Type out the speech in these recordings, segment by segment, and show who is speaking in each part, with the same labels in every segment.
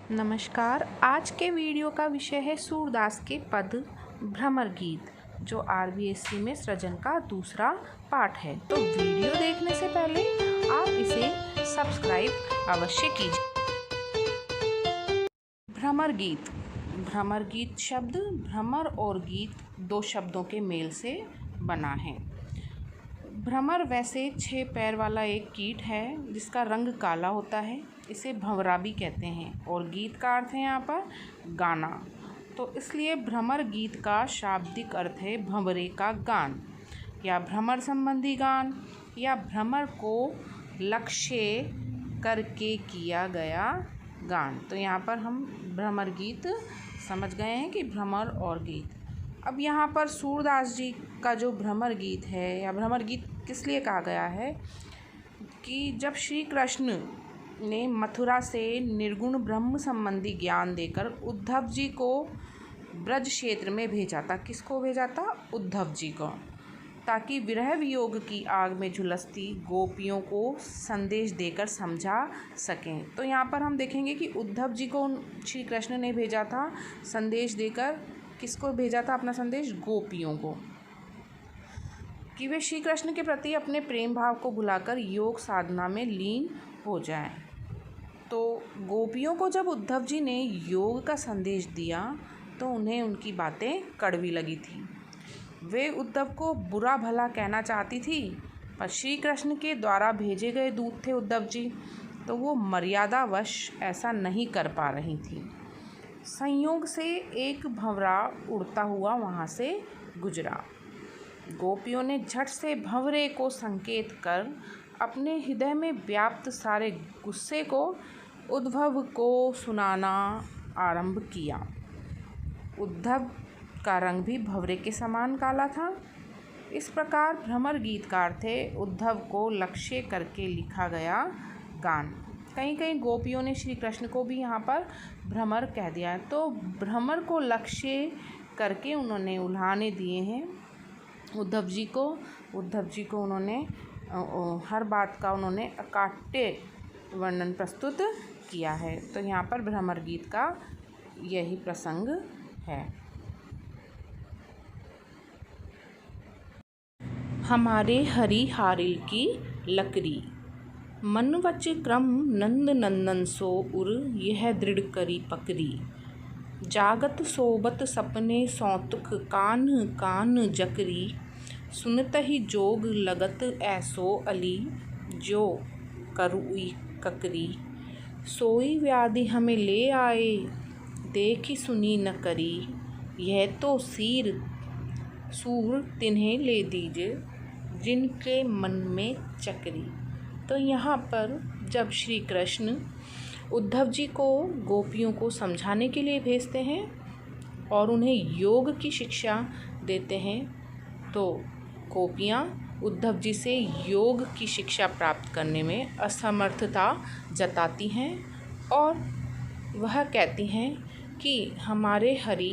Speaker 1: नमस्कार। आज के वीडियो का विषय है सूरदास के पद भ्रमर गीत, जो आरबीएससी में सृजन का दूसरा पाठ है। तो वीडियो देखने से पहले आप इसे सब्सक्राइब अवश्य कीजिए। भ्रमर गीत। भ्रमर गीत शब्द भ्रमर और गीत दो शब्दों के मेल से बना है। भ्रमर वैसे 6 पैर वाला एक कीट है जिसका रंग काला होता है। इसे भंवरा भी कहते हैं और गीत का अर्थ है यहाँ पर गाना। तो इसलिए भ्रमर गीत का शाब्दिक अर्थ है भंवरे का गान या भ्रमर संबंधी गान या भ्रमर को लक्ष्य करके किया गया गान। तो यहाँ पर हम भ्रमर गीत समझ गए हैं कि भ्रमर और गीत। अब यहाँ पर सूरदास जी का जो भ्रमर गीत है या भ्रमर गीत किस लिए कहा गया है कि जब श्री कृष्ण ने मथुरा से निर्गुण ब्रह्म संबंधी ज्ञान देकर उद्धव जी को ब्रज क्षेत्र में भेजा था। किसको भेजा था? उद्धव जी को, ताकि विरह वियोग की आग में झुलसती गोपियों को संदेश देकर समझा सकें। तो यहाँ पर हम देखेंगे कि उद्धव जी को श्री कृष्ण ने भेजा था संदेश देकर। किसको भेजा था अपना संदेश? गोपियों को, कि वे श्री कृष्ण के प्रति अपने प्रेम भाव को भुलाकर योग साधना में लीन हो जाएं। तो गोपियों को जब उद्धव जी ने योग का संदेश दिया तो उन्हें उनकी बातें कड़वी लगी थी। वे उद्धव को बुरा भला कहना चाहती थी, पर श्री कृष्ण के द्वारा भेजे गए दूत थे उद्धव जी, तो वो मर्यादावश ऐसा नहीं कर पा रही थी। संयोग से एक भंवरा उड़ता हुआ वहाँ से गुजरा। गोपियों ने झट से भंवरे को संकेत कर अपने हृदय में व्याप्त सारे गुस्से को उद्धव को सुनाना आरंभ किया। उद्धव का रंग भी भंवरे के समान काला था। इस प्रकार भ्रमर गीत का अर्थ है उद्धव को लक्ष्य करके लिखा गया गान। कहीं कहीं गोपियों ने श्री कृष्ण को भी यहाँ पर भ्रमर कह दिया है। तो भ्रमर को लक्ष्य करके उन्होंने उल्हाने दिए हैं उद्धव जी को उन्होंने हर बात का उन्होंने अकाट्य वर्णन प्रस्तुत किया है। तो यहाँ पर भ्रमर गीत का यही प्रसंग है। हमारे हरि हारिल की लकड़ी, मन वच क्रम नंद नंदन सो उर यह दृढ़ करी पकड़ी। जागत सोबत सपने सौतुक कान कान जकरी। सुनत ही जोग लगत ऐसो अली जो करुई ककरी। सोई व्याधि हमें ले आए देखी सुनी न करी। यह तो सूर तिन्हें ले दीजिए जिनके मन में चकरी। तो यहाँ पर जब श्री कृष्ण उद्धव जी को गोपियों को समझाने के लिए भेजते हैं और उन्हें योग की शिक्षा देते हैं, तो गोपियाँ उद्धव जी से योग की शिक्षा प्राप्त करने में असमर्थता जताती हैं और वह कहती हैं कि हमारे हरि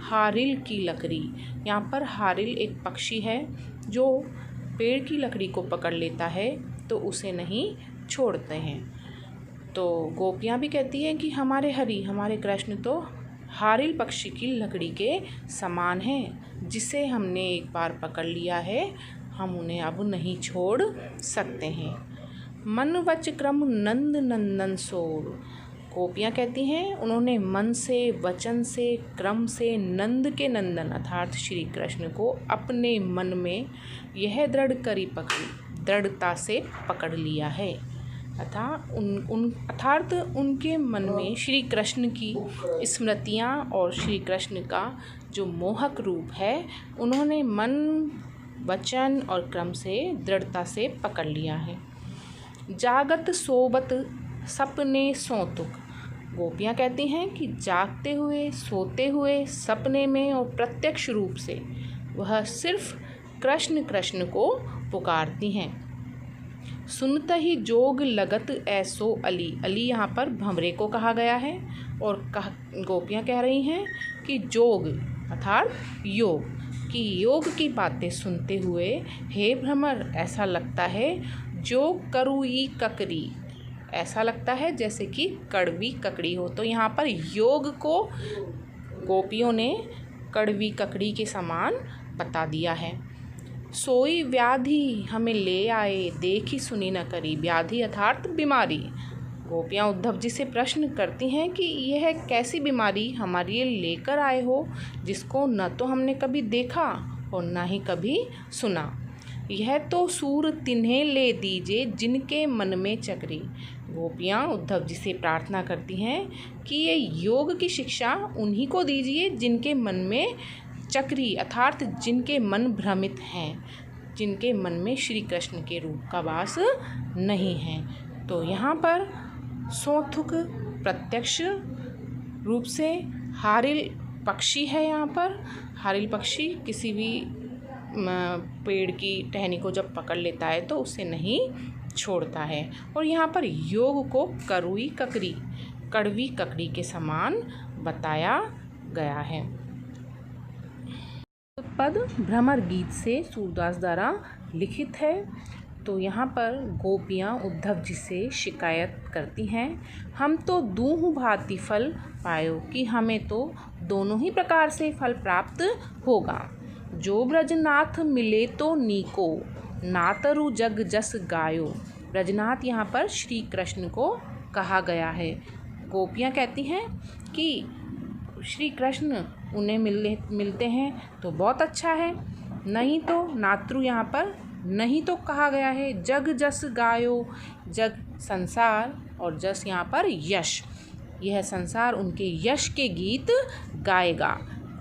Speaker 1: हारिल की लकड़ी। यहाँ पर हारिल एक पक्षी है जो पेड़ की लकड़ी को पकड़ लेता है तो उसे नहीं छोड़ते हैं। तो गोपियाँ भी कहती हैं कि हमारे हरि हमारे कृष्ण तो हारिल पक्षी की लकड़ी के समान हैं, जिसे हमने एक बार पकड़ लिया है हम उन्हें अब नहीं छोड़ सकते हैं। मन वच क्रम नंद नंदन सोर। गोपियाँ कहती हैं उन्होंने मन से वचन से क्रम से नंद के नंदन अर्थात श्री कृष्ण को अपने मन में यह दृढ़ता से पकड़ लिया है। अर्थात उनके मन में श्री कृष्ण की स्मृतियाँ और श्री कृष्ण का जो मोहक रूप है उन्होंने मन वचन और क्रम से दृढ़ता से पकड़ लिया है। जागत सोबत सपने सौतुक। गोपियाँ कहती हैं कि जागते हुए सोते हुए सपने में और प्रत्यक्ष रूप से वह सिर्फ कृष्ण कृष्ण को पुकारती हैं। सुनता ही जोग लगत ऐसो अली। अली यहाँ पर भंवरे को कहा गया है और गोपियाँ कह रही हैं कि जोग अर्थात योग की बातें सुनते हुए हे भ्रमर ऐसा लगता है जो करुई ककरी ऐसा लगता है जैसे कि कड़वी ककड़ी हो। तो यहाँ पर योग को गोपियों ने कड़वी ककड़ी के समान बता दिया है। सोई व्याधि हमें ले आए, देखी सुनी न करी। व्याधि अर्थात बीमारी। गोपियाँ उद्धव जी से प्रश्न करती हैं कि यह कैसी बीमारी हमारे लिए लेकर आए हो, जिसको न तो हमने कभी देखा और न ही कभी सुना। यह तो सूर तिन्हें ले दीजिए जिनके मन में चक्री। गोपियाँ उद्धव जी से प्रार्थना करती हैं कि ये योग की शिक्षा उन्हीं को दीजिए जिनके मन में चक्री अर्थात जिनके मन भ्रमित हैं, जिनके मन में श्री कृष्ण के रूप का वास नहीं है। तो यहाँ पर सोथुक प्रत्यक्ष रूप से हारिल पक्षी है। यहाँ पर हारिल पक्षी किसी भी पेड़ की टहनी को जब पकड़ लेता है तो उसे नहीं छोड़ता है। और यहाँ पर योग को कड़वी ककड़ी के समान बताया गया है। पद भ्रमर गीत से सूरदास द्वारा लिखित है। तो यहाँ पर गोपियाँ उद्धव जी से शिकायत करती हैं, हम तो दूहु भांति फल पायो, कि हमें तो दोनों ही प्रकार से फल प्राप्त होगा। जो ब्रजनाथ मिले तो नीको, नातरु जग जस गायो। ब्रजनाथ यहाँ पर श्री कृष्ण को कहा गया है। गोपियाँ कहती हैं कि श्री कृष्ण उन्हें मिलते हैं तो बहुत अच्छा है, नहीं तो नातृ यहाँ पर नहीं तो कहा गया है। जग जस गायो, जग संसार और जस यहाँ पर यश, यह संसार उनके यश के गीत गाएगा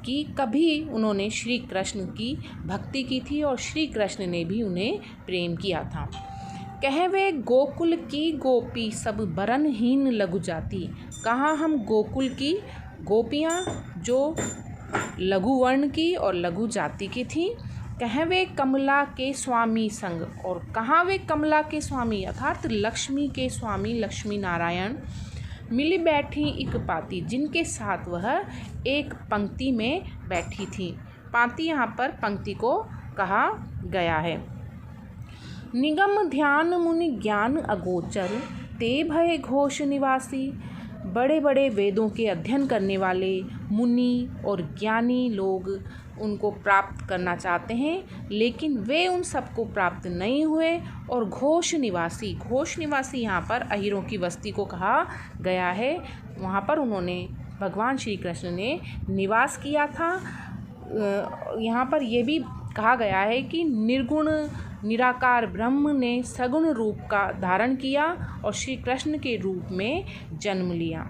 Speaker 1: कि कभी उन्होंने श्री कृष्ण की भक्ति की थी और श्री कृष्ण ने भी उन्हें प्रेम किया था। कहवे गोकुल की गोपी सब बरनहीन लघु जाति। कहाँ हम गोकुल की गोपियाँ जो लघु वर्ण की और लघु जाति की थीं। कहवे कमला के स्वामी संग, और कहाँ वे कमला के स्वामी अर्थात लक्ष्मी के स्वामी लक्ष्मी नारायण मिली बैठी एक पाती, जिनके साथ वह एक पंक्ति में बैठी थी। पाती यहाँ पर पंक्ति को कहा गया है। निगम ध्यान मुनि ज्ञान अगोचर, ते भय घोष निवासी। बड़े बड़े वेदों के अध्ययन करने वाले मुनि और ज्ञानी लोग उनको प्राप्त करना चाहते हैं, लेकिन वे उन सबको प्राप्त नहीं हुए। और घोष निवासी यहाँ पर अहिरों की बस्ती को कहा गया है। वहाँ पर उन्होंने भगवान श्री कृष्ण ने निवास किया था। यहाँ पर यह भी कहा गया है कि निर्गुण निराकार ब्रह्म ने सगुण रूप का धारण किया और श्री कृष्ण के रूप में जन्म लिया।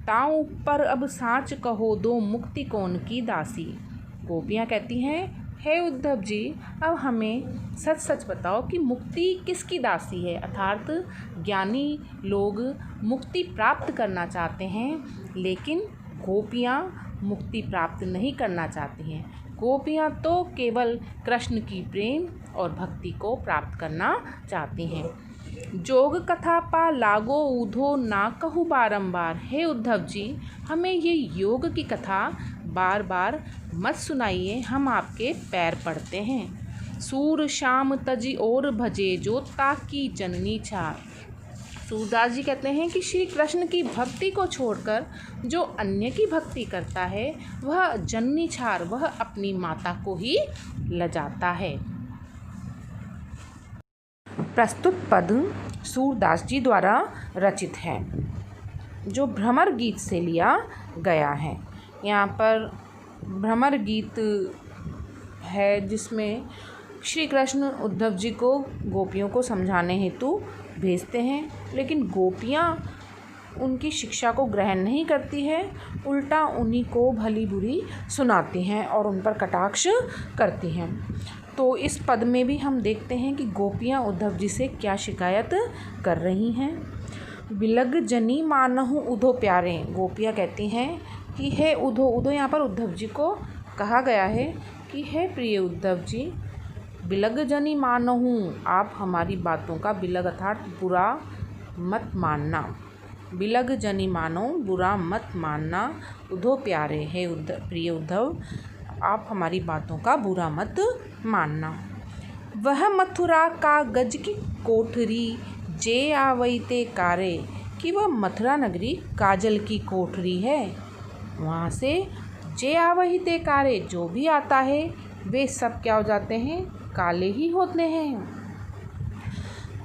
Speaker 1: ताऊ पर अब साँच कहो दो, मुक्ति कौन की दासी। गोपियाँ कहती हैं, हे उद्धव जी, अब हमें सच सच बताओ कि मुक्ति किसकी दासी है। अर्थात ज्ञानी लोग मुक्ति प्राप्त करना चाहते हैं, लेकिन गोपियाँ मुक्ति प्राप्त नहीं करना चाहती हैं। गोपियाँ तो केवल कृष्ण की प्रेम और भक्ति को प्राप्त करना चाहती हैं। जोग कथा पा लागो ऊधो ना कहू बारंबार। हे उद्धव जी, हमें ये योग की कथा बार बार मत सुनाइए, हम आपके पैर पड़ते हैं। सूर श्याम तजी और भजे, जो ताकी जननी छार। सूरदास जी कहते हैं कि श्री कृष्ण की भक्ति को छोड़कर जो अन्य की भक्ति करता है वह जननी छार, वह अपनी माता को ही लजाता है। प्रस्तुत पद सूरदास जी द्वारा रचित है, जो भ्रमर गीत से लिया गया है। यहाँ पर भ्रमर गीत है जिसमें श्री कृष्ण उद्धव जी को गोपियों को समझाने हेतु भेजते हैं, लेकिन गोपियाँ उनकी शिक्षा को ग्रहण नहीं करती है, उल्टा उन्हीं को भली बुरी सुनाती हैं और उन पर कटाक्ष करती हैं। तो इस पद में भी हम देखते हैं कि गोपियाँ उद्धव जी से क्या शिकायत कर रही हैं। विलग जनी मानहु उधो प्यारे। गोपियाँ कहती हैं कि हे उधो यहाँ पर उद्धव जी को कहा गया है कि हे प्रिय उद्धव जी, विलग जनी मानहु, आप हमारी बातों का विलग अर्थात बुरा मत मानना। विलग जनी मानो, बुरा मत मानना। उधो प्यारे, हे प्रिय उद्धव, आप हमारी बातों का बुरा मत मानना। वह मथुरा का गज की कोठरी, जे आवई ते कारे, कि वह मथुरा नगरी काजल की कोठरी है। वहाँ से जे आवई ते कारे, जो भी आता है वे सब क्या हो जाते हैं, काले ही होते हैं।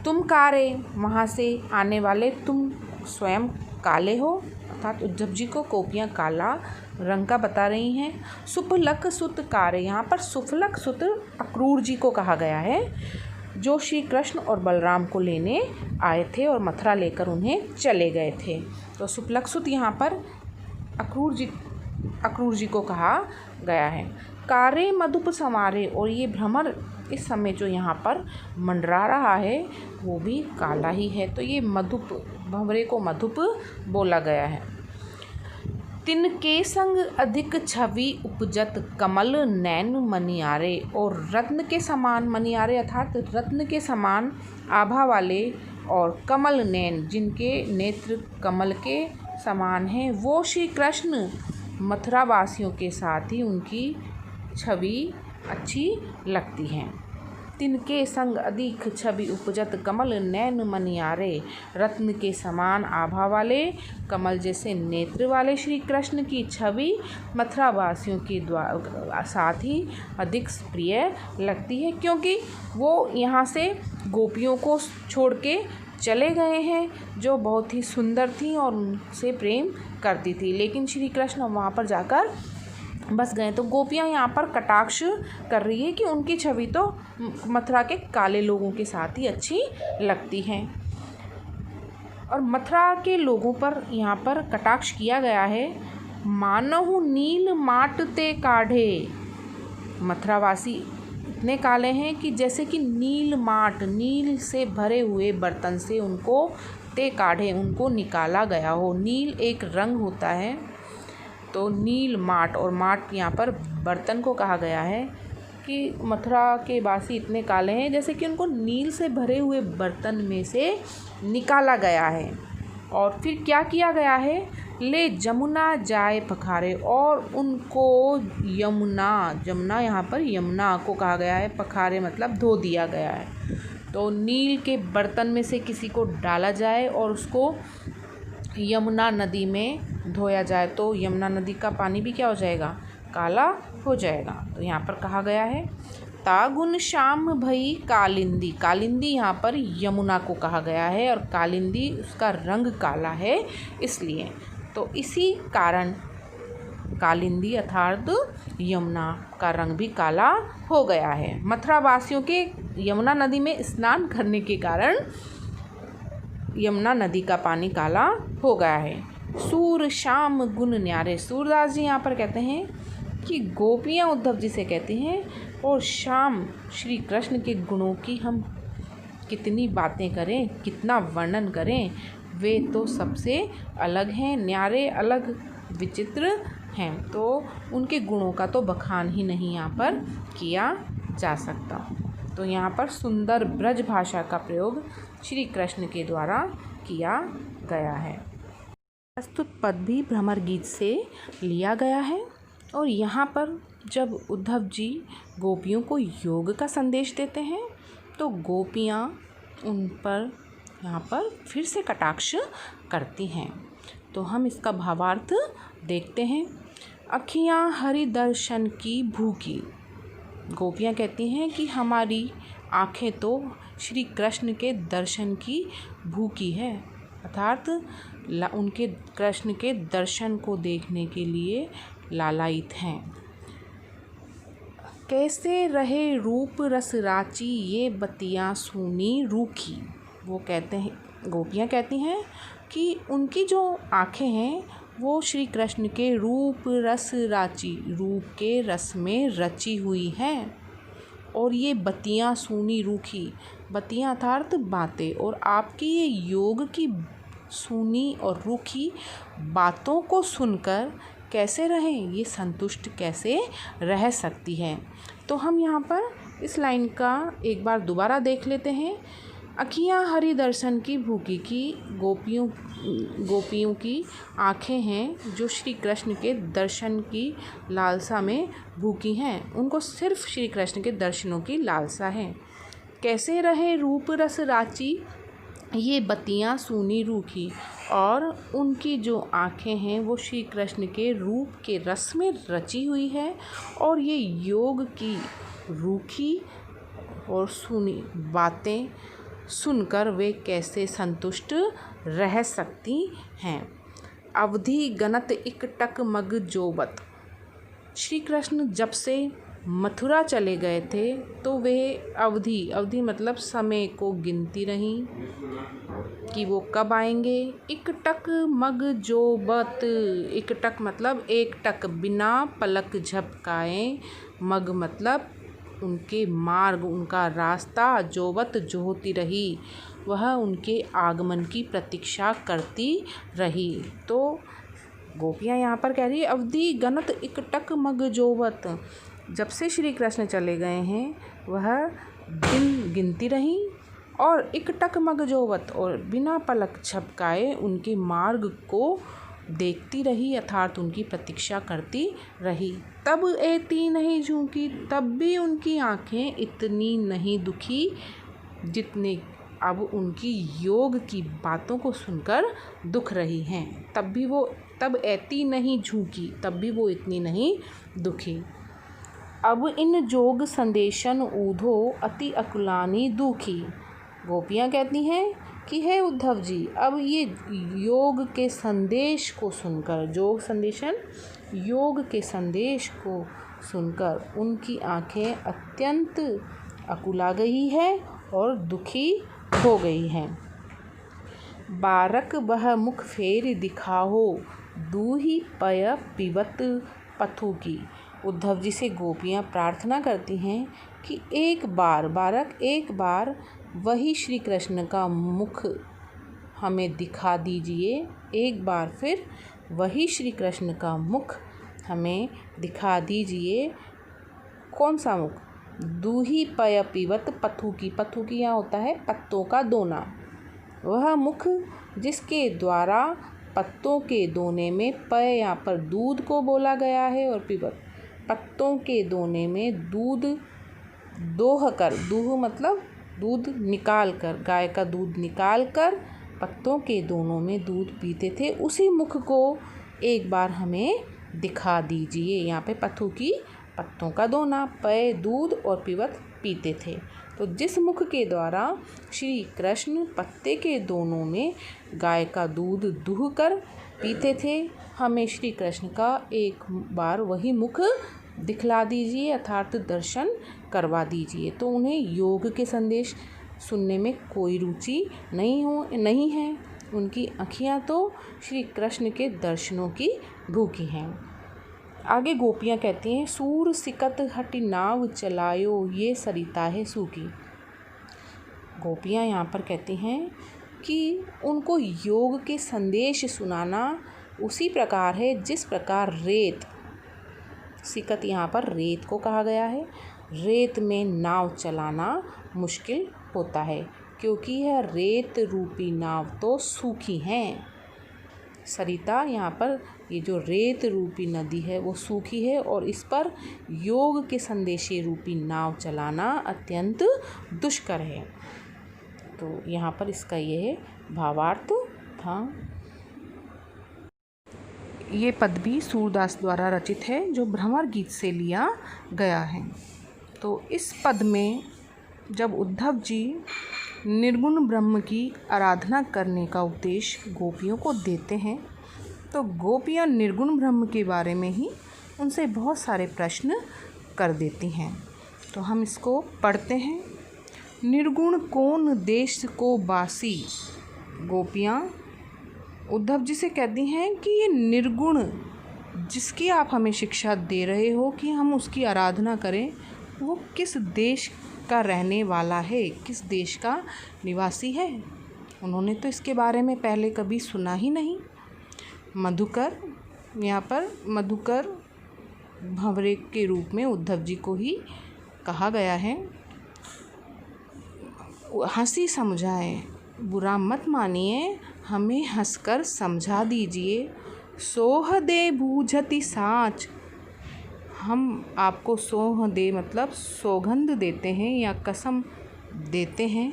Speaker 1: तुम कारे, वहाँ से आने वाले तुम स्वयं काले हो, अर्थात उद्धव जी को गोपियाँ काला रंग का बता रही हैं। सुफलक सुत कारे, यहाँ पर सुफलक सुत अक्रूर जी को कहा गया है, जो श्री कृष्ण और बलराम को लेने आए थे और मथुरा लेकर उन्हें चले गए थे। तो सुफलक सुत यहाँ पर अक्रूर जी को कहा गया है। कारे मधुप समारे, और ये भ्रमर इस समय जो यहाँ पर मंडरा रहा है वो भी काला ही है, तो ये भंवरे को मधुप बोला गया है। तिनके संग अधिक छवि उपजत, कमल नैन मनियारे, और रत्न के समान, मनियारे अर्थात रत्न के समान आभा वाले, और कमल नैन, जिनके नेत्र कमल के समान हैं, वो श्री कृष्ण मथुरा वासियों के साथ ही उनकी छवि अच्छी लगती है। तिनके संग अधिक छवि उपजत, कमल नैन मनियारे, रत्न के समान आभा वाले, कमल जैसे नेत्र वाले श्री कृष्ण की छवि मथुरा वासियों के साथ ही अधिक प्रिय लगती है, क्योंकि वो यहाँ से गोपियों को छोड़ के चले गए हैं जो बहुत ही सुंदर थी और उनसे प्रेम करती थी, लेकिन श्री कृष्ण वहाँ पर जाकर बस गए। तो गोपियाँ यहाँ पर कटाक्ष कर रही है कि उनकी छवि तो मथुरा के काले लोगों के साथ ही अच्छी लगती है, और मथुरा के लोगों पर यहाँ पर कटाक्ष किया गया है। मानहु नील माट ते काढ़े, मथुरावासी इतने काले हैं कि जैसे कि नील माट, नील से भरे हुए बर्तन से उनको ते काढ़े, उनको निकाला गया हो। नील एक रंग होता है, तो नील माट, और माट यहाँ पर बर्तन को कहा गया है कि मथुरा के वासी इतने काले हैं जैसे कि उनको नील से भरे हुए बर्तन में से निकाला गया है। और फिर क्या किया गया है, ले जमुना जाए पखारे, और उनको जमुना यहाँ पर यमुना को कहा गया है, पखारे मतलब धो दिया गया है। तो नील के बर्तन में से किसी को डाला जाए और उसको यमुना नदी में धोया जाए, तो यमुना नदी का पानी भी क्या हो जाएगा, काला हो जाएगा। तो यहाँ पर कहा गया है तागुन श्याम भई कालिंदी, कालिंदी यहाँ पर यमुना को कहा गया है, और कालिंदी उसका रंग काला है इसलिए, तो इसी कारण कालिंदी अर्थात यमुना का रंग भी काला हो गया है। मथुरा वासियों के यमुना नदी में स्नान करने के कारण यमुना नदी का पानी काला हो गया है। सूर श्याम गुण न्यारे, सूरदास जी यहाँ पर कहते हैं कि गोपियाँ उद्धव जी से कहती हैं, और श्याम श्री कृष्ण के गुणों की हम कितनी बातें करें, कितना वर्णन करें, वे तो सबसे अलग हैं, न्यारे अलग विचित्र हैं, तो उनके गुणों का तो बखान ही नहीं यहाँ पर किया जा सकता। तो यहाँ पर सुंदर ब्रज भाषा का प्रयोग श्री कृष्ण के द्वारा किया गया है। प्रस्तुत पद भी भ्रमर गीत से लिया गया है, और यहाँ पर जब उद्धव जी गोपियों को योग का संदेश देते हैं तो गोपियाँ उन पर यहाँ पर फिर से कटाक्ष करती हैं। तो हम इसका भावार्थ देखते हैं। अखियाँ हरि दर्शन की भूखी, गोपियाँ कहती हैं कि हमारी आँखें तो श्री कृष्ण के दर्शन की भूखी है, अर्थात उनके कृष्ण के दर्शन को देखने के लिए लालायित हैं। कैसे रहे रूप रस राची, ये बतियाँ सुनी रूखी, वो कहते हैं, गोपियाँ कहती हैं कि उनकी जो आँखें हैं वो श्री कृष्ण के रूप रस राची, रूप के रस में रची हुई हैं, और ये बतियाँ सूनी रूखी, बतियाँ अर्थात बातें, और आपकी ये योग की सूनी और रूखी बातों को सुनकर कैसे रहें, ये संतुष्ट कैसे रह सकती है। तो हम यहाँ पर इस लाइन का एक बार दोबारा देख लेते हैं। अखियाँ हरि दर्शन की भूखी, की गोपियों की आँखें हैं जो श्री कृष्ण के दर्शन की लालसा में भूखी हैं, उनको सिर्फ श्री कृष्ण के दर्शनों की लालसा है। कैसे रहे रूप रस राची, ये बत्तियाँ सूनी रूखी, और उनकी जो आँखें हैं वो श्री कृष्ण के रूप के रस में रची हुई है, और ये योग की रूखी और सूनी बातें सुनकर वे कैसे संतुष्ट रह सकती हैं। अवधि गणत इकटक मग जोबत। श्री कृष्ण जब से मथुरा चले गए थे तो वे अवधि मतलब समय को गिनती रहीं कि वो कब आएंगे। इकटक मग जोबत, इकटक मतलब एक टक, बिना पलक झपकाए, मग मतलब उनके मार्ग, उनका रास्ता, जोबत जोहती रही, वह उनके आगमन की प्रतीक्षा करती रही। तो गोपियाँ यहाँ पर कह रही है अवधि गणत इकटक मग जोबत, जब से श्री कृष्ण चले गए हैं वह दिन गिनती रहीं और इकटक मग जोवत, और बिना पलक झपकाए उनके मार्ग को देखती रही, अर्थात उनकी प्रतीक्षा करती रही। तब एती नहीं झुकी, तब भी उनकी आँखें इतनी नहीं दुखी जितने अब उनकी योग की बातों को सुनकर दुख रही हैं। तब एती नहीं झुकी, तब भी वो इतनी नहीं दुखी। अब इन जोग संदेशन ऊधो अति अकुलानी दुखी। गोपियाँ कहती हैं कि हे उद्धव जी, अब ये योग के संदेश को सुनकर, जोग संदेशन योग के संदेश को सुनकर उनकी आँखें अत्यंत अकुला गई है और दुखी हो गई हैं। बारक बह मुख फेर दिखाहो, दूही पय पिबत पथु की। उद्धव जी से गोपियाँ प्रार्थना करती हैं कि एक बार वही श्री कृष्ण का मुख हमें दिखा दीजिए, एक बार फिर वही श्री कृष्ण का मुख हमें दिखा दीजिए। कौन सा मुख? दूही पय पिबत पथु की यहाँ होता है पत्तों का दोना, वह मुख जिसके द्वारा पत्तों के दोने में, पय यहाँ पर दूध को बोला गया है और पिबत पत्तों के दोने में दूध दोह कर, दूह मतलब दूध निकाल कर, गाय का दूध निकाल कर पत्तों के दोनों में दूध पीते थे, उसी मुख को एक बार हमें दिखा दीजिए। यहाँ पे पथु की पत्तों का दोना, पय दूध और पिबत पीते थे। तो जिस मुख के द्वारा श्री कृष्ण पत्ते के दोनों में गाय का दूध दूह कर पीते थे, हमें श्री कृष्ण का एक बार वही मुख दिखला दीजिए, अर्थात दर्शन करवा दीजिए। तो उन्हें योग के संदेश सुनने में कोई रुचि नहीं है, उनकी आँखियाँ तो श्री कृष्ण के दर्शनों की भूखी हैं। आगे गोपियाँ कहती हैं सूर सिकत हटि नाव चलायो, ये सरिता है सूखी। गोपियाँ यहाँ पर कहती हैं कि उनको योग के संदेश सुनाना उसी प्रकार है जिस प्रकार रेत, सिकत यहाँ पर रेत को कहा गया है, रेत में नाव चलाना मुश्किल होता है क्योंकि यह रेत रूपी नाव तो सूखी हैं। सरिता यहाँ पर ये जो रेत रूपी नदी है वो सूखी है और इस पर योग के संदेशी रूपी नाव चलाना अत्यंत दुष्कर है। तो यहाँ पर इसका यह भावार्थ था। ये पद भी सूरदास द्वारा रचित है जो भ्रमर गीत से लिया गया है। तो इस पद में जब उद्धव जी निर्गुण ब्रह्म की आराधना करने का उपदेश गोपियों को देते हैं तो गोपियाँ निर्गुण ब्रह्म के बारे में ही उनसे बहुत सारे प्रश्न कर देती हैं। तो हम इसको पढ़ते हैं। निर्गुण कौन देश को बासी। गोपियाँ उद्धव जी से कहती हैं कि ये निर्गुण जिसकी आप हमें शिक्षा दे रहे हो कि हम उसकी आराधना करें, वो किस देश का रहने वाला है, किस देश का निवासी है। उन्होंने तो इसके बारे में पहले कभी सुना ही नहीं। मधुकर, यहाँ पर मधुकर भंवरे के रूप में उद्धव जी को ही कहा गया है। हंसी समझाए, बुरा मत मानिए, हमें हंसकर समझा दीजिए। सोह दे बूझती साँच, हम आपको सोह दे मतलब सौगंध देते हैं या कसम देते हैं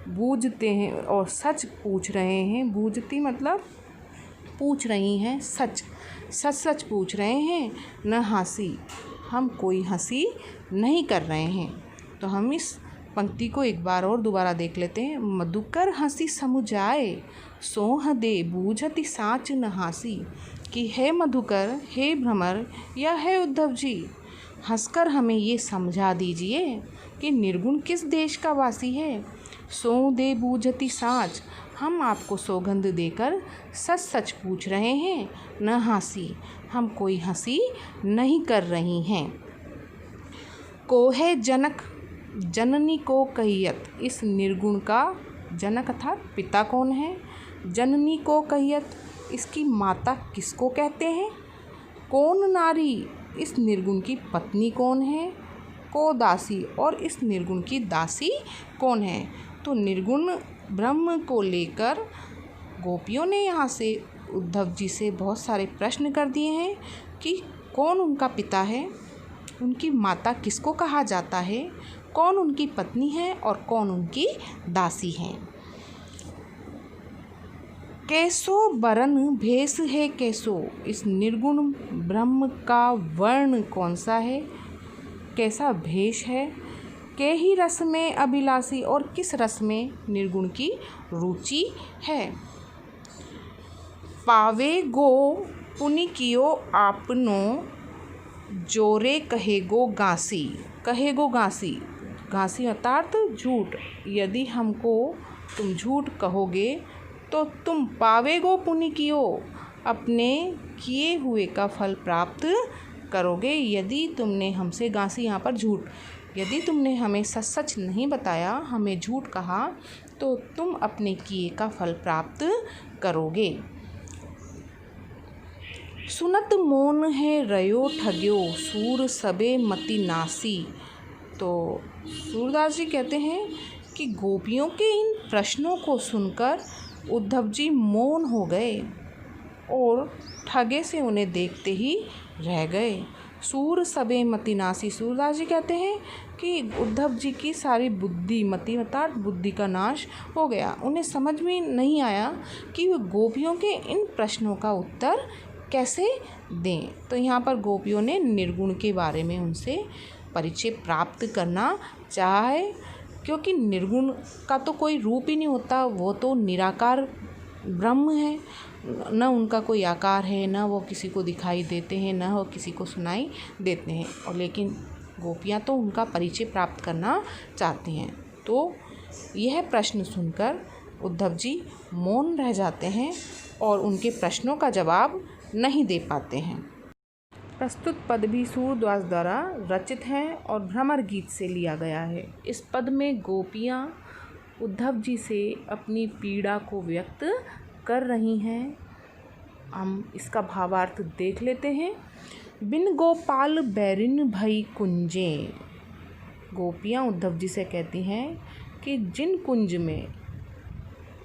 Speaker 1: बूझते हैं और सच पूछ रहे हैं। बूझती मतलब पूछ रही हैं सच, सच सच पूछ रहे हैं, न हंसी, हम कोई हंसी नहीं कर रहे हैं। तो हम इस पंक्ति को एक बार और दोबारा देख लेते हैं। मधुकर हंसी समुझाए, सोह दे बूझती साँच न हासी। कि हे मधुकर, हे भ्रमर या हे उद्धव जी, हंसकर हमें ये समझा दीजिए कि निर्गुण किस देश का वासी है। सो दे बूझती साँच, हम आपको सौगंध देकर सच सच पूछ रहे हैं, न हंसी, हम कोई हंसी नहीं कर रही हैं। को है जनक जननी को कहियत, इस निर्गुण का जनक अर्थात पिता कौन है। जननी को कहियत, इसकी माता किसको कहते हैं। कौन नारी, इस निर्गुण की पत्नी कौन है। को दासी, और इस निर्गुण की दासी कौन है। तो निर्गुण ब्रह्म को लेकर गोपियों ने यहाँ से उद्धव जी से बहुत सारे प्रश्न कर दिए हैं कि कौन उनका पिता है, उनकी माता किसको कहा जाता है, कौन उनकी पत्नी है और कौन उनकी दासी है। कैसो बरन भेष है कैसो, इस निर्गुण ब्रह्म का वर्ण कौन सा है, कैसा भेष है। के ही रस में अभिलाषी, और किस रस में निर्गुण की रुचि है। पावे गो पुनि कियो आपनो, जोरे कहेगो गासी। कहेगो गासी, गासी अर्थात झूठ। यदि हमको तुम झूठ कहोगे तो तुम पावेगो पुनि कियो, अपने किए हुए का फल प्राप्त करोगे। यदि तुमने हमसे, गासी यहाँ पर झूठ, यदि तुमने हमें सच सच नहीं बताया, हमें झूठ कहा, तो तुम अपने किए का फल प्राप्त करोगे। सुनत मोन है रयो ठग्यो, सूर सबे मति नासी। तो सूरदास जी कहते हैं कि गोपियों के इन प्रश्नों को सुनकर उद्धव जी मौन हो गए और ठगे से उन्हें देखते ही रह गए। सूर सबे मति नासी, सूरदास जी कहते हैं कि उद्धव जी की सारी बुद्धि, मति अर्थात बुद्धि का नाश हो गया। उन्हें समझ में नहीं आया कि वे गोपियों के इन प्रश्नों का उत्तर कैसे दें। तो यहाँ पर गोपियों ने निर्गुण के बारे में उनसे परिचय प्राप्त करना चाहा है, क्योंकि निर्गुण का तो कोई रूप ही नहीं होता, वो तो निराकार ब्रह्म है, न उनका कोई आकार है, न वो किसी को दिखाई देते हैं, न वो किसी को सुनाई देते हैं। और लेकिन गोपियाँ तो उनका परिचय प्राप्त करना चाहती हैं। तो यह प्रश्न सुनकर उद्धव जी मौन रह जाते हैं और उनके प्रश्नों का जवाब नहीं दे पाते हैं। प्रस्तुत पद भी सूरदास द्वारा रचित है और भ्रमर गीत से लिया गया है। इस पद में गोपियाँ उद्धव जी से अपनी पीड़ा को व्यक्त कर रही हैं। हम इसका भावार्थ देख लेते हैं। बिन गोपाल बैरिन भई कुंजे, गोपियाँ उद्धव जी से कहती हैं कि जिन कुंज में,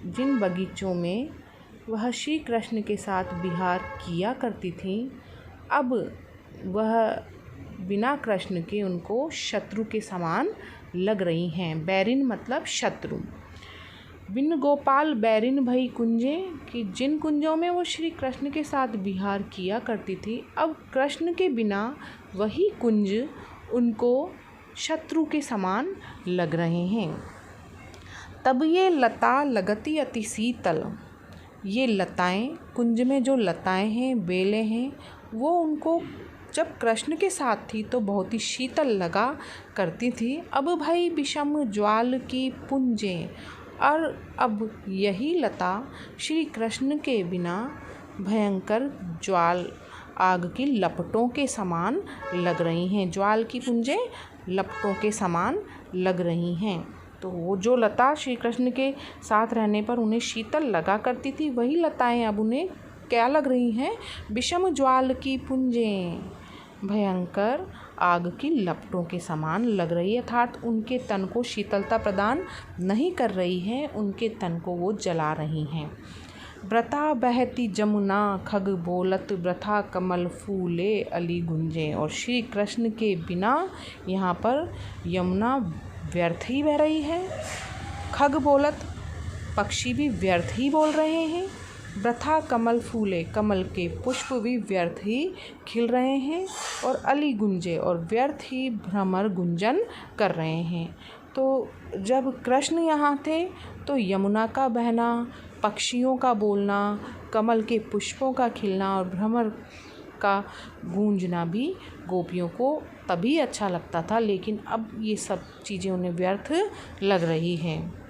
Speaker 1: जिन बगीचों में वह श्री कृष्ण के साथ विहार किया करती थीं, अब वह बिना कृष्ण के उनको शत्रु के समान लग रही हैं। बैरिन मतलब शत्रु। बिन गोपाल बैरिन भई कुंजे, कि जिन कुंजों में वो श्री कृष्ण के साथ विहार किया करती थी, अब कृष्ण के बिना वही कुंज उनको शत्रु के समान लग रहे हैं। तब ये लता लगती अति शीतल, ये लताएं, कुंज में जो लताएं हैं, बेलें हैं, वो उनको जब कृष्ण के साथ थी तो बहुत ही शीतल लगा करती थी। अब भाई विषम ज्वाल की पुंजें, और अब यही लता श्री कृष्ण के बिना भयंकर ज्वाल, आग की लपटों के समान लग रही हैं। ज्वाल की पुंजें लपटों के समान लग रही हैं। तो वो जो लता श्री कृष्ण के साथ रहने पर उन्हें शीतल लगा करती थी, वही लताएं अब उन्हें क्या लग रही हैं, विषम ज्वाल की पुंजें, भयंकर आग की लपटों के समान लग रही है। अर्थात उनके तन को शीतलता प्रदान नहीं कर रही है, उनके तन को वो जला रही हैं। व्रता बहती जमुना खग बोलत, व्रथा कमल फूले अली गुंजे। और श्री कृष्ण के बिना यहाँ पर यमुना व्यर्थ ही बह रही है, खग बोलत, पक्षी भी व्यर्थ ही बोल रहे हैं। वृथा कमल फूले, कमल के पुष्प भी व्यर्थ ही खिल रहे हैं। और अली गुंजे, और व्यर्थ ही भ्रमर गुंजन कर रहे हैं। तो जब कृष्ण यहाँ थे तो यमुना का बहना, पक्षियों का बोलना, कमल के पुष्पों का खिलना और भ्रमर का गूंजना भी गोपियों को तभी अच्छा लगता था, लेकिन अब ये सब चीज़ें उन्हें व्यर्थ लग रही हैं।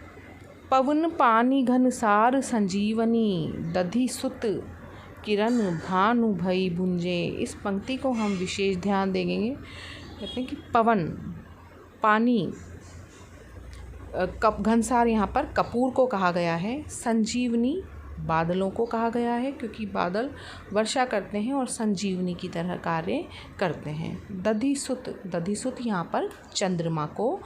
Speaker 1: पवन पानी घनसार संजीवनी, दधि सुत किरण भानु भई बुंजे। इस पंक्ति को हम विशेष ध्यान देंगे। कहते हैं कि पवन, पानी, घनसार यहाँ पर कपूर को कहा गया है। संजीवनी बादलों को कहा गया है, क्योंकि बादल वर्षा करते हैं और संजीवनी की तरह कार्य करते हैं। दधिसुत, दधिसुत यहाँ पर चंद्रमा को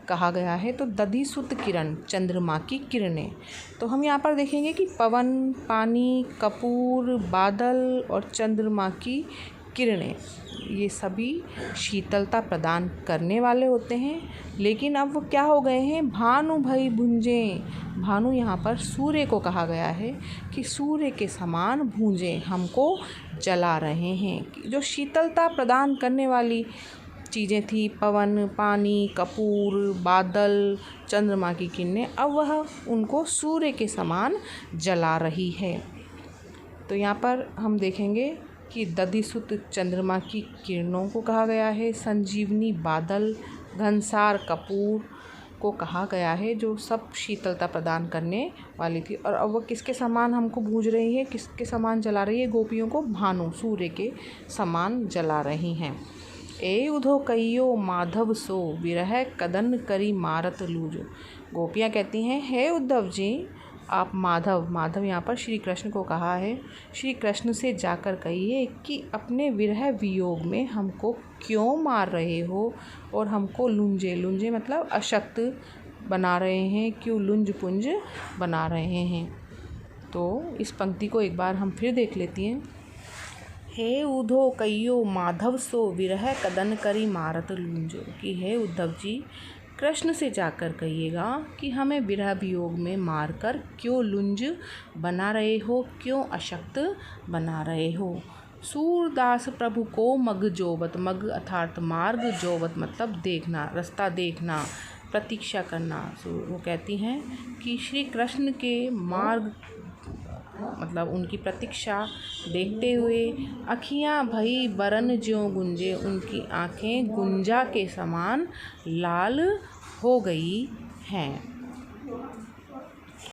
Speaker 1: कहा गया है। तो दधिसुत किरण, चंद्रमा की किरणें। तो हम यहाँ पर देखेंगे कि पवन, पानी, कपूर, बादल और चंद्रमा की किरणें, ये सभी शीतलता प्रदान करने वाले होते हैं। लेकिन अब वो क्या हो गए हैं? भानु भई भुंजे। भानु यहाँ पर सूर्य को कहा गया है कि सूर्य के समान भूंजे, हमको जला रहे हैं। जो शीतलता प्रदान करने वाली चीज़ें थी, पवन, पानी, कपूर, बादल, चंद्रमा की किरणें, अब वह उनको सूर्य के समान जला रही है। तो यहाँ पर हम देखेंगे कि दधिसुत चंद्रमा की किरणों को कहा गया है। संजीवनी बादल, घनसार कपूर को कहा गया है, जो सब शीतलता प्रदान करने वाली थी। और अब वह किसके समान हमको भूंज रही है, किसके समान जला रही है? गोपियों को भानु, सूर्य के समान जला रही हैं। ए उधो कइयो माधव सो, विरह कदन करी मारत लूजो। गोपियाँ कहती हैं, हे उद्धव जी, आप माधव, माधव यहाँ पर श्री कृष्ण को कहा है, श्री कृष्ण से जाकर कहिए कि अपने विरह वियोग में हमको क्यों मार रहे हो और हमको लुंजे, लुंजे मतलब अशक्त बना रहे हैं, क्यों लुंज पुंज बना रहे हैं। तो इस पंक्ति को एक बार हम फिर देख लेती हैं। हे उधो कइयो माधव सो, विरह कदन करी मारत लूंजो। कि हे उद्धव जी, कृष्ण से जाकर कहिएगा कि हमें विरह वियोग में मारकर क्यों लुंज बना रहे हो, क्यों अशक्त बना रहे हो। सूरदास प्रभु को मग जोबत, मग अर्थात मार्ग, जोबत मतलब देखना, रास्ता देखना, प्रतीक्षा करना। वो कहती हैं कि श्री कृष्ण के मार्ग मतलब उनकी प्रतीक्षा देखते हुए अखियाँ भई बरन ज्यों गुंजे, उनकी आँखें गुंजा के समान लाल हो गई हैं।